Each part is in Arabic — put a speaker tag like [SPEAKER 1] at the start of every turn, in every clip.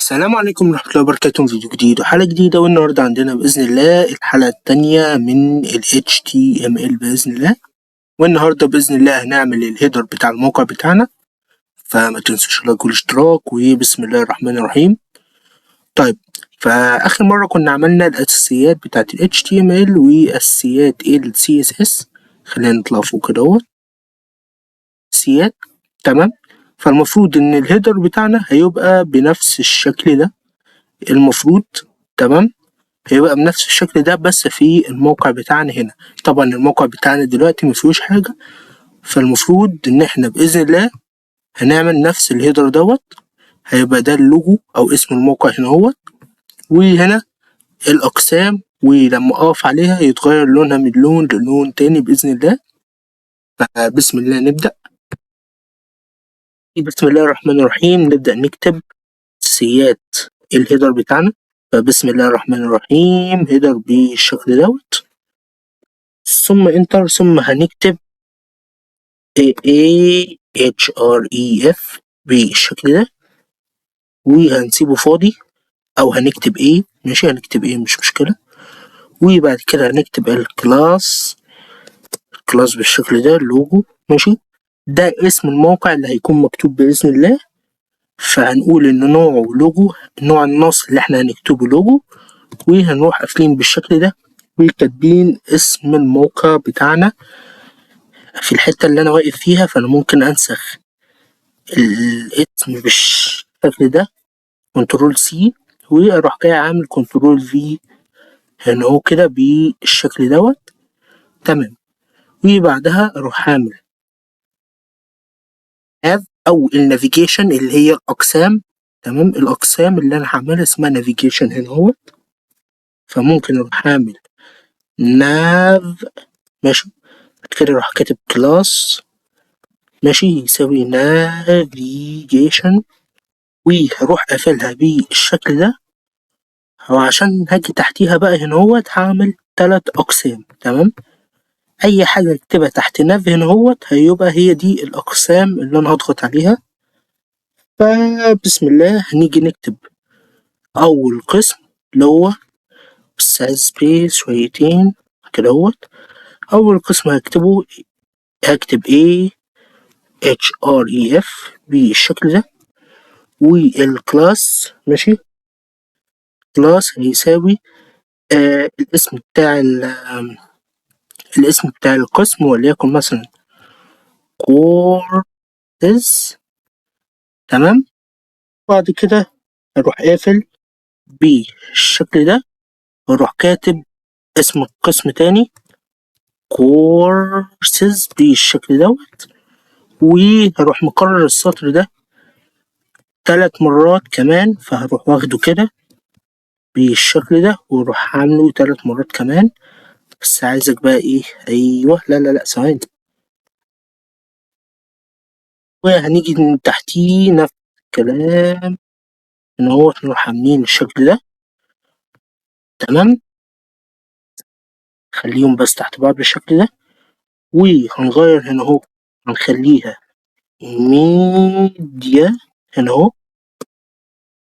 [SPEAKER 1] السلام عليكم ورحمة الله وبركاته. فيديو جديد وحلقة جديدة، والنهاردة عندنا بإذن الله الحلقة التانية من ال HTML بإذن الله. والنهاردة بإذن الله هنعمل الهيدر بتاع الموقع بتاعنا، فما تنسوش اللايك والاشتراك، وبسم الله الرحمن الرحيم. طيب، فآخر مرة كنا عملنا الأساسيات بتاعت ال HTML وأساسيات ال CSS. خلينا نطلع فوق كده أساسيات. تمام. فالمفروض إن الهيدر بتاعنا هيبقى بنفس الشكل ده، المفروض. تمام. هيبقى بنفس الشكل ده بس في الموقع بتاعنا هنا. طبعا الموقع بتاعنا دلوقتي مفيهوش حاجة، فالمفروض إن احنا بإذن الله هنعمل نفس الهيدر هيبقى ده اللوجو أو اسم الموقع هنا وهنا الأقسام، ولما أقف عليها يتغير لونها من لون للون تاني بإذن الله. فبسم الله نبدأ. بسم الله الرحمن الرحيم. نبدأ نكتب أساسيات الهيدر بتاعنا. فبسم الله الرحمن الرحيم، هيدر بالشكل ثم انتر، ثم هنكتب href بالشكل ده، وهنسيبه فاضي او هنكتب ماشي، هنكتب مش مشكلة. وبعد كده هنكتب الكلاس بالشكل ده، اللوجو. ماشي، ده اسم الموقع اللي هيكون مكتوب بإذن الله. فهنقول ان نوعه لوجو، نوع النص اللي احنا هنكتبه لوجو، وهنروح قافلين بالشكل ده وكاتبين اسم الموقع بتاعنا في الحتة اللي أنا واقف فيها. فأنا ممكن أنسخ الاسم بالشكل ده، كنترول-C، وأروح جاي عامل كنترول-V هنا كده بالشكل تمام. وبعدها أروح عامل have أو النافيجيشن اللي هي الأقسام. تمام، الأقسام اللي أنا هعملها اسمها نافيجيشن هنا فممكن أروح عامل nav. ماشي، كده أروح كاتب كلاس ماشي يساوي navigation، وهروح قافلها بالشكل ده. وعشان هاجي تحتيها بقى هنا هعمل 3 أقسام. تمام، أي حاجة اكتبها تحت ناف هنا هيبقى هي دي الأقسام اللي أنا هضغط عليها. فبسم الله هنيجي نكتب أول قسم اللي هو بس عايز سبيس شويتين كده. أول قسم هكتب href بالشكل ده، والكلاس ماشي، كلاس هيساوي الاسم بتاع القسم، وليكن مثلا كورسز. تمام. بعد كده هروح قافل بالشكل ده، واروح كاتب اسم القسم تاني كورسز بالشكل وهروح مكرر السطر ده 3 مرات كمان. فهروح واخده كده بالشكل ده واروح عامله 3 مرات كمان. بس عايزك بقى ايوه، لا ثواني. وهنيجي من تحتيه نفس الكلام هنا نروح عاملين الشكل ده. تمام، خليهم بس تحت بعض بالشكل ده، وهنغير هنا هنخليها ميديا هنا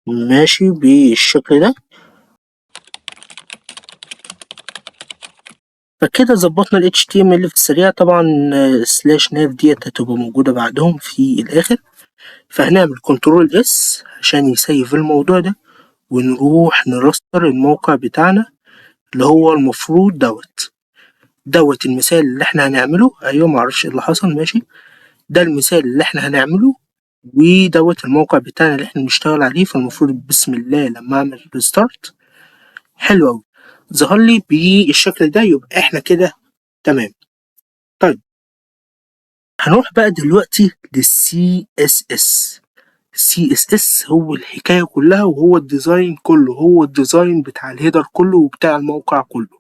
[SPEAKER 1] ماشي بالشكل ده. فكده ظبطنا ال HTML في السريع. طبعا سلاش ناف ديت هتبقى موجودة بعدهم في الآخر. فهنعمل كنترول-S عشان يسيف الموضوع ده، ونروح نرستر الموقع بتاعنا اللي هو المفروض المثال اللي احنا هنعمله. ايوه، معرفش ايه اللي حصل. ماشي، ده المثال اللي احنا هنعمله، الموقع بتاعنا اللي احنا بنشتغل عليه. فالمفروض بسم الله لما اعمل ريستارت، حلو اوي، ظهر لي بالشكل ده. يبقى احنا كده تمام. طيب، هنروح بقى دلوقتي للCSS. CSS هو الحكاية كلها، وهو الديزاين كله، هو الديزاين بتاع الهيدر كله وبتاع الموقع كله.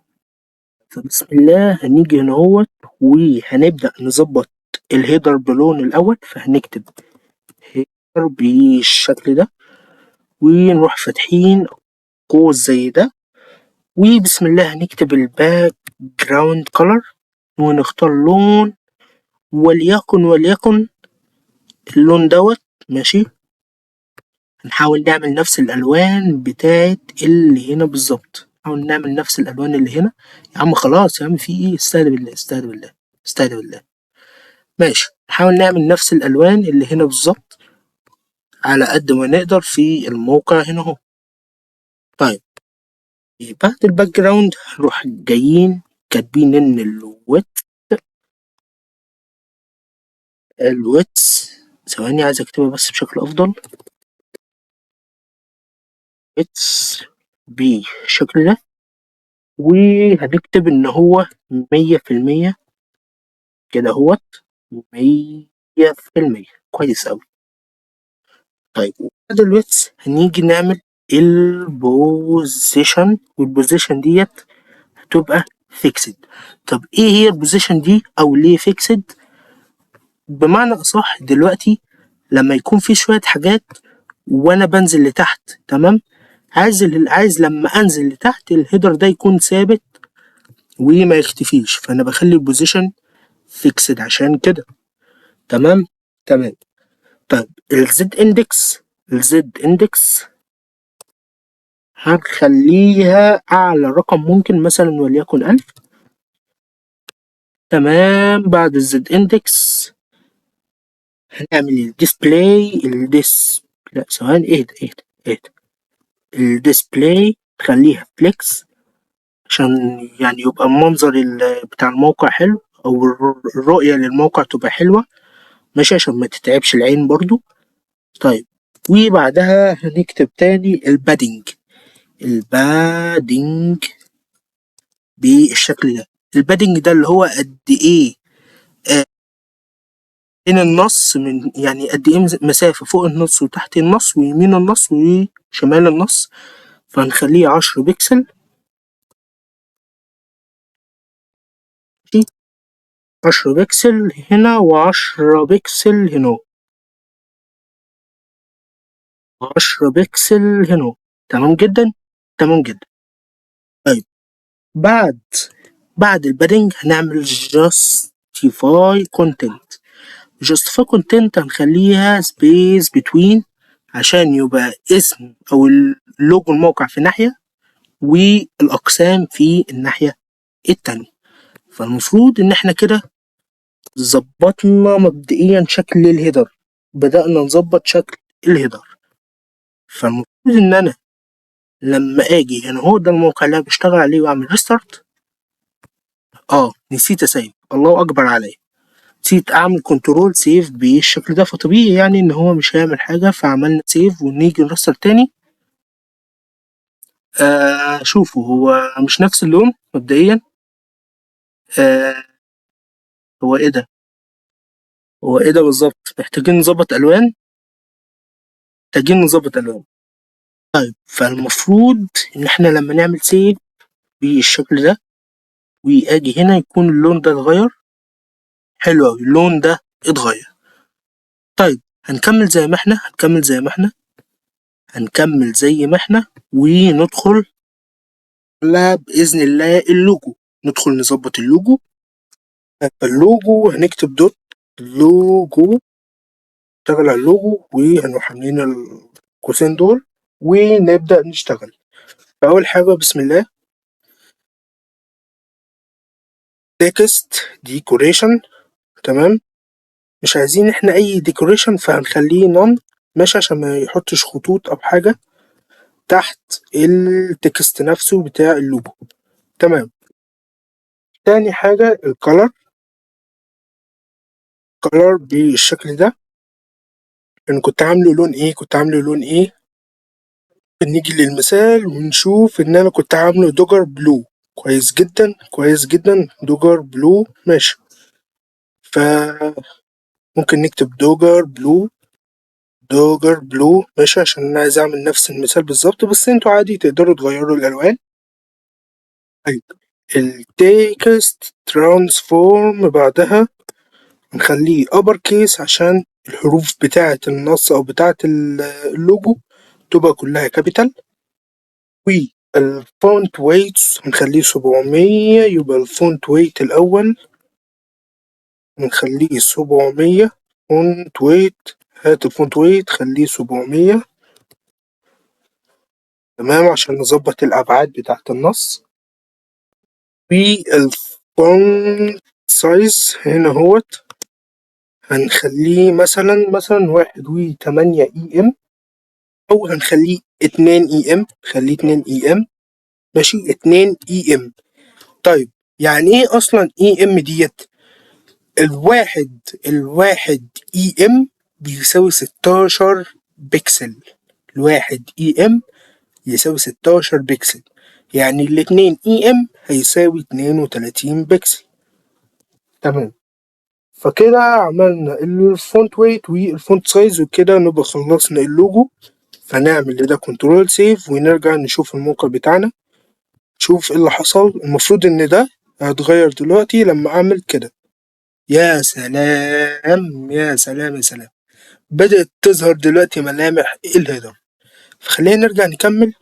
[SPEAKER 1] فبسم الله هنيجي هنا وهنبدأ نظبط الهيدر بلون الأول. فهنكتب هيدر بالشكل ده، ونروح فاتحين قوس زي ده، وبسم الله هنكتب الباك جراوند كولر، ونختار لون وليكن اللون ماشي. هنحاول نعمل نفس الألوان بتاعت اللي هنا بالظبط، نحاول نعمل نفس الألوان اللي هنا. يا عم خلاص يا عم، في إيه؟ استهدى بالله استهدى بالله استهدى بالله. ماشي، نحاول نعمل نفس الألوان اللي هنا بالظبط على قد ما نقدر في الموقع هنا اهو. طيب، بعد الباك جراوند هنروح جايين كاتبين إن الويتس، ثواني عايز أكتبها بس بشكل أفضل. ويتس بالشكل ده، وهنكتب إن هو 100% كده اهوت، 100%. كويس أوي. طيب، وبعد الويتس هنيجي نعمل البوزيشن، والبوزيشن ديت هتبقى فيكسد. طب ايه هي البوزيشن دي او ليه فيكسد؟ بمعنى اصح دلوقتي لما يكون في شوية حاجات وانا بنزل لتحت، تمام، عايز لما انزل لتحت الهيدر ده يكون ثابت وما يختفيش، فانا بخلي البوزيشن فيكسد عشان كده. تمام تمام. طيب الزد اندكس هنخليها اعلى رقم ممكن، مثلا وليكن 1000. تمام. بعد الزد اندكس هنعمل لا ثواني، اهدى. الديسبلاي خليها فليكس عشان يعني يبقى المنظر بتاع الموقع حلو، او الرؤية للموقع تبقى حلوة، ماشي، عشان ما تتعبش العين برضو. طيب، وبعدها هنكتب تاني البادنج بالشكل ده. البادنج ده اللي هو قد ايه بين النص، من يعني قد ايه مسافة فوق النص وتحت النص ويمين النص وشمال النص، فهنخليه 10 بكسل. 10 بكسل هنا و10 بكسل هنا، 10 بكسل هنا. تمام جدا، تمام جدا. طيب، بعد البادنج هنعمل justify content هنخليها space between عشان يبقى اسم او اللوجو الموقع في ناحية والاقسام في الناحية التانية. فالمفروض ان احنا كده ظبطنا مبدئيا شكل الهيدر، بدأنا نظبط شكل الهيدر. فالمفروض ان انا لما اجي هنا هو ده الموقع اللي انا بشتغل عليه واعمل ريستارت. نسيت اسيب، الله اكبر عليا، نسيت اعمل كنترول سيف بالشكل ده، فطبيعي يعني ان هو مش هيعمل حاجة، فعملنا سيف ونيجي نرستارت تاني. شوفوا هو مش نفس اللون مبدئيا. آه هو ايه ده؟ بالظبط؟ محتاجين نظبط الوان. طيب، فالمفروض ان احنا لما نعمل سيف بالشكل ده واجي هنا يكون اللون ده اتغير. حلو اوي، اللون ده اتغير. طيب، هنكمل زي ما احنا وندخل على بإذن الله اللوجو. ندخل نظبط اللوجو. اللوجو هنكتب دوت لوجو، نشتغل على اللوجو وهنروح عاملين القوسين دول ونبدأ نشتغل. فأول حاجة بسم الله، تكست ديكوريشن. تمام، مش عايزين احنا اي ديكوريشن فهنخليه نون، ماشي، عشان ما يحطش خطوط او حاجة تحت التكست نفسه بتاع اللوجو. تمام. تاني حاجة الكالر بالشكل ده. انا كنت عامله لون ايه. نيجي للمثال ونشوف ان انا كنت عامله دوجر بلو. كويس جدا كويس جدا، دوجر بلو ماشي. فممكن نكتب دوجر بلو ماشي، عشان انا عايز اعمل نفس المثال بالظبط، بس انتوا عادي تقدروا تغيروا الالوان. طيب، التكست ترانسفورم بعدها نخليه upper case عشان الحروف بتاعة النص أو بتاعة اللوجو تبقى كلها كابيتال. والفونت ويتس هنخليه 700، يبقى الفونت ويت الأول نخليه 700. فونت ويت، هات الفونت ويت خليه 700. تمام عشان نظبط الأبعاد بتاعة النص. والفونت سايز هنا هوت هنخليه مثلا 1.8 EM، أو هنخليه 2 EM، خليه 2 EM. ماشي 2 EM. طيب يعني ايه أصلا EM ديت؟ الواحد بيساوي 16 بكسل. الواحد يساوي 16 بكسل، يعني ال2 هيساوي 32 بكسل. تمام. فكده عملنا الفونت ويت والفونت سايز، وكده نبقى خلصنا اللوجو. فنعمل لده كنترول سيف ونرجع نشوف الموقع بتاعنا، شوف ايه اللي حصل. المفروض ان ده هيتغير دلوقتي لما اعمل كده. يا سلام يا سلام يا سلام، بدأت تظهر دلوقتي ملامح الهيدر. فخلينا نرجع نكمل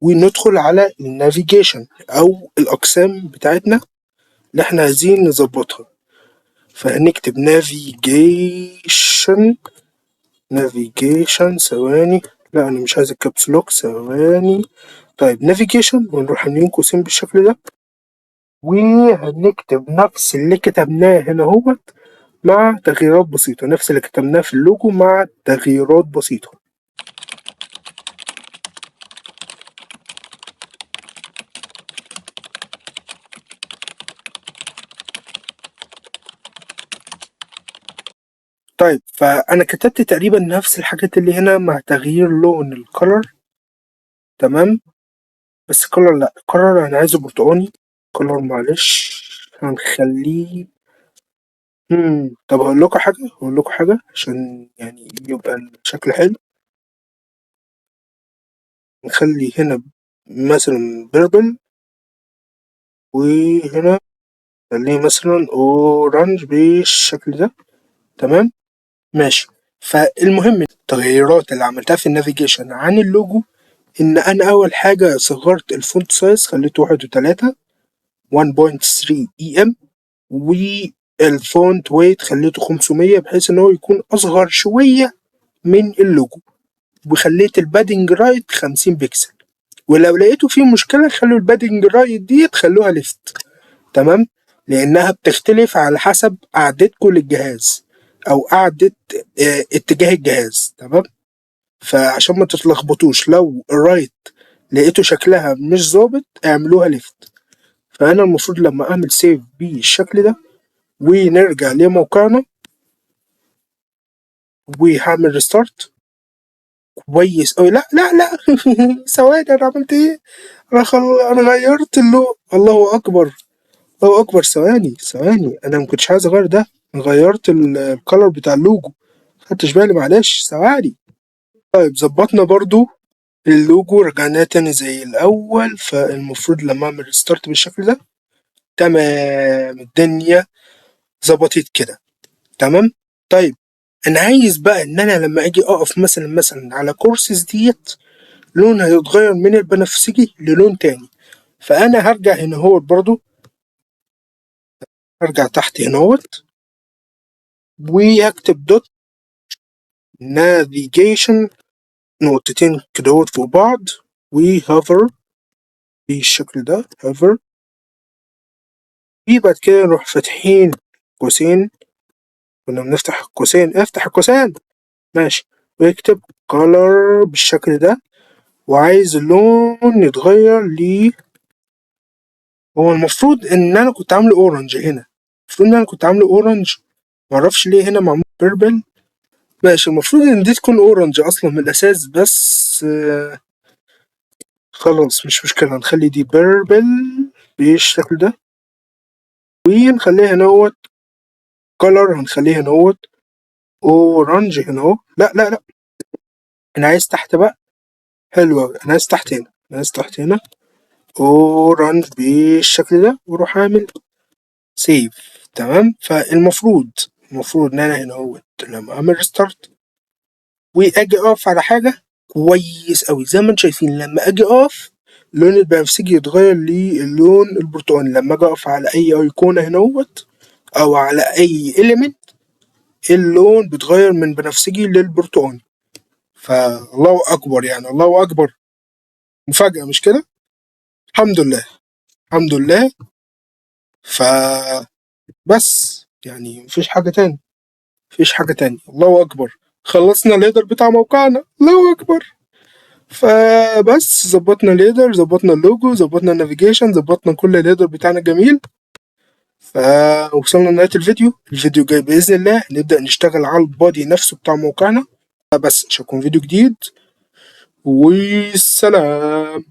[SPEAKER 1] وندخل على النافيجيشن او الاقسام بتاعتنا اللي احنا عايزين نظبطها. فهنكتب نافيجيشن ثواني، لا انا مش عايز الكابس لوك، ثواني. طيب نافيجيشن، ونروح عاملين قوسين بالشكل ده، وهنكتب نفس اللي كتبناه هنا اهوت مع تغييرات بسيطة، نفس اللي كتبناه في اللوجو مع تغييرات بسيطة. طيب فأنا كتبت تقريبا نفس الحاجات اللي هنا مع تغيير لون الكولر. تمام. بس الكولر لأ، الكولر أنا عايزه برتقاني. كولر معلش هنخليه طب هقول لكم حاجة عشان يعني يبقى الشكل حلو. نخلي هنا مثلا بيربل، وهنا نخليه مثلا اورنج بالشكل ده. تمام ماشي. فالمهم التغيرات اللي عملتها في النافيجيشن عن اللوجو، ان انا اول حاجة صغرت الفونت سايز، خليته 1.3 1.3 EM، والفونت ويت خليته 500 بحيث ان هو يكون اصغر شوية من اللوجو، وخليت البادنج رايت 50 بكسل. ولو لقيتوا فيه مشكلة خلوا البادنج رايت دي تخلوها ليفت. تمام. لأنها بتختلف على حسب قعدتكم للجهاز أو قعدة اتجاه الجهاز. تمام. فعشان ما تتلخبطوش، لو الرايت لقيتوا شكلها مش ظابط اعملوها ليفت. فأنا المفروض لما أعمل سيف بالشكل ده ونرجع لموقعنا وهعمل ريستارت كويس أوي. لا لا لا ثواني، أنا عملت إيه؟ أنا غيرت اللون. الله أكبر الله أكبر، ثواني أنا مكنتش عايز أغير ده. أنا غيرت الكالر بتاع اللوجو، مخدتش بالي معلش ثواني. طيب ظبطنا برضو اللوجو، رجعناه تاني زي الأول. فالمفروض لما أعمل ريستارت بالشكل ده تمام الدنيا ظبطت كده. تمام. طيب أنا عايز بقى إن أنا لما أجي أقف مثلا على كورسز ديت لونها هيتغير من البنفسجي للون تاني. فأنا هرجع هنا هو برضو، هرجع تحت هنا هوت وهكتب دوت نافيجيشن نقطتين كده فوق بعض، وهوفر بالشكل ده هوفر. وبعد كده نروح فاتحين قوسين، كنا بنفتح القوسين، افتح القوسين ماشي، ويكتب color بالشكل ده، وعايز اللون يتغير لي. هو المفروض ان انا كنت عامله اورنج هنا، المفروض ان انا كنت عامله اورنج، معرفش ليه هنا معمول بيربل. ماشي المفروض ان دي تكون اورنج اصلا من الاساس، بس خلاص مش مشكلة، هنخلي دي بيربل بالشكل ده، ونخليها نوت كولر، هنخليها نوت اورنج هنا اهو. لا لا لا، انا عايز تحت بقى. حلو اوي، انا عايز تحت هنا، انا عايز تحت هنا اورنج بالشكل ده، واروح اعمل سيف. تمام. المفروض ان انا هنا اهوت لما اعمل ريستارت واجي اقف على حاجة كويس اوي زي ما انتم شايفين، لما اجي اقف اللون البنفسجي يتغير للون البرتقاني. لما اجي اقف على اي ايقونة هنا اهوت او على اي اليمنت اللون بيتغير من بنفسجي للبرتقاني. فالله اكبر يعني الله اكبر. مفاجأة مش كده؟ الحمد لله، الحمد لله. ف بس يعني مفيش حاجة تاني، مفيش حاجة تاني. الله أكبر، خلصنا الليدر بتاع موقعنا، الله أكبر. فبس ظبطنا الليدر، ظبطنا اللوجو، ظبطنا النافيجيشن، ظبطنا كل الليدر بتاعنا جميل. فوصلنا لنهاية الفيديو. الفيديو جاي بإذن الله نبدأ نشتغل على البادي نفسه بتاع موقعنا. بس أشوفكم فيديو جديد، والسلام.